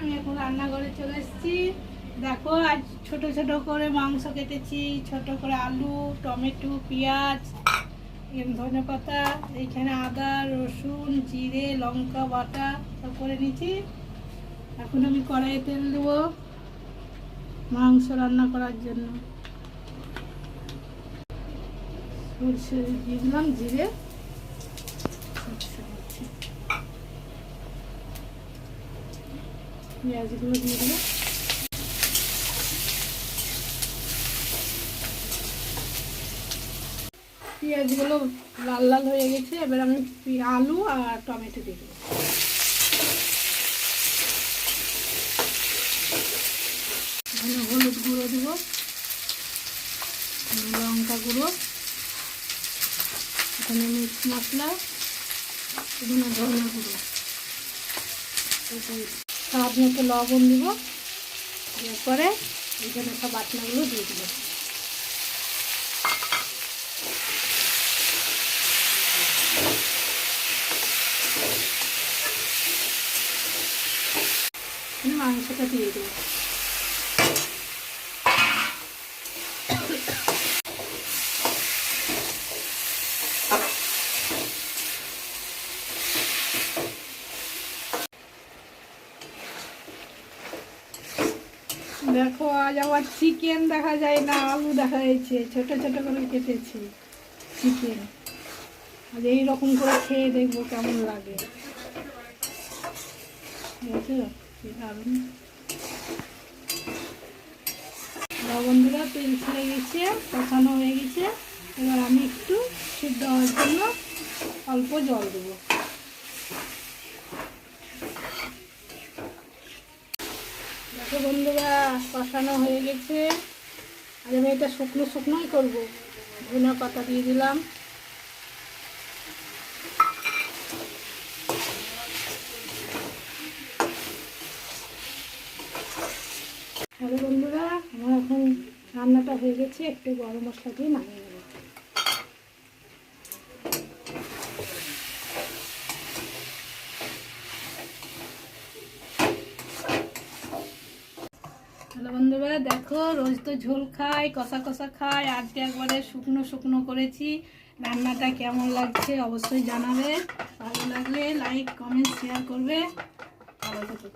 আমি এখন রান্নাঘরে চলে এসেছি। দেখো আজ ছোট ছোট করে মাংস কেটেছি, ছোট করে আলু, টমেটো, পেঁয়াজ, ধনেপাতা, এইখানে আদা, রসুন, জিরে, লঙ্কা বাটা সব করে নিয়েছি। এখন আমি কড়াইয়ে তেল দেবো মাংস রান্না করার জন্য। সরষে দিয়ে দিলাম, জিরে, পেঁয়াজগুলো দিয়ে দিল। পেঁয়াজগুলো লাল লাল হয়ে গেছে, এবার আমি আলু আর টমেটো দিয়ে দেবো। হলুদ গুঁড়ো দেব, লঙ্কা গুঁড়ো, এখানে মিক্স মশলা, এখানে ধনে গুঁড়ো, স্বাদ মতো লবণ দিব। এরপরে এখানে সব বাটনাগুলো দিয়ে দেবো। মাংসটা দিয়ে দেবো। দেখো আজ আমার চিকেন দেখা যায় না, আলু দেখা যাচ্ছে, ছোট ছোট করে কেটেছি চিকেন। আজ এইরকম করে খেয়ে দেখবো কেমন লাগে। বন্ধুরা তেল ছেড়ে গেছে, কষানো হয়ে গেছে। এবার আমি একটু সিদ্ধ হওয়ার জন্য অল্প জল দেবো। দেখো বন্ধুরা কষানো হয়ে গেছে। আর আমি এটা শুকনো শুকনোই করবো। ধনে পাতা দিয়ে দিলাম, হ্যালো বন্ধুরা, আমার এখন রান্নাটা হয়ে গেছে। একটু গরম মশলা দিয়ে নামিয়ে নেব। হ্যালো বন্ধুরা, দেখো রোজ তো ঝোল খাই, কষা কষা খাই, আজকে একবারে শুকনো শুকনো করেছি। রান্নাটা কেমন লাগছে অবশ্যই জানাবে। ভালো লাগলে লাইক, কমেন্ট, শেয়ার করবে। ভালো থাকো।